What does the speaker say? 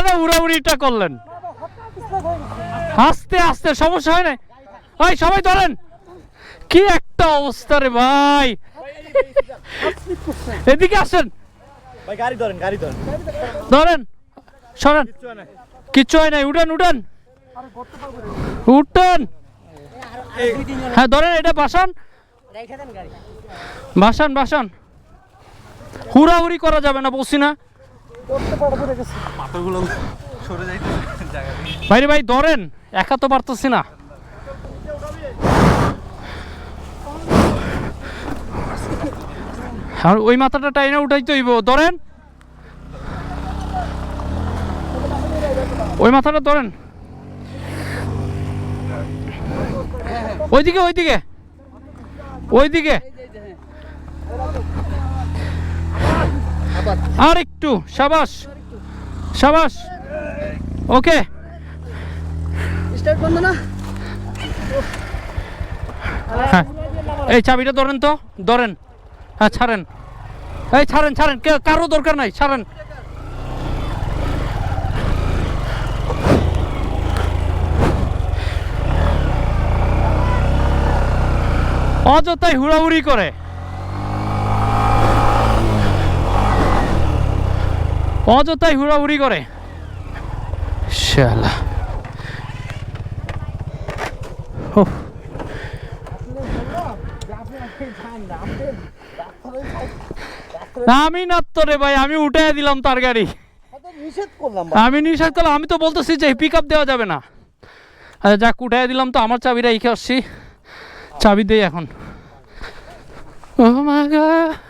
কেন উড়াউড়িটা করলেন? আস্তে আস্তে, সমস্যা হয় না ভাই, সবাই ধরেন। কি একটা অবস্থা রে ভাই, এদিকে আসেন ভাই, গাড়ি ধরেন, গাড়ি ধরেন। ধরেন, সরেন, কিচ্ছু হয় নাই, উঠেন উঠেন উঠেন। হ্যাঁ ধরেন, এটা বাসান বাসান বাসান, হুড়াহুড়ি করা যাবে না, বলছি না ভাই রে ভাই, ধরেন, একা তো পারতেছি না। আর ওই মাথাটা টাইনা উঠাইতে হইব, ধরেন ওই মাথাটা ধরেন, ওইদিকে ওইদিকে ওইদিকে, আর একটু, সাবাস সাবাস, ওকে। হ্যাঁ, এই চাবিটা ধরেন তো, ধরেন, হ্যাঁ ছাড়েন, এই ছাড়েন ছাড়েন, কারো দরকার নাই, ছাড়েন। অযথাই হুড়াহুড়ি করে, অযথাই হুড়াহুড়ি করে, শালা। আমি না তো রে ভাই, আমি উঠাই দিলাম তার গাড়ি, আমি নিষেধ করলাম, আমি তো বলতেছি যে পিক আপ দেওয়া যাবে না। আচ্ছা যাক, উঠাই দিলাম তো, আমার চাবিটা রেখে আসছি, চাবি দেই এখন। ও মা গড।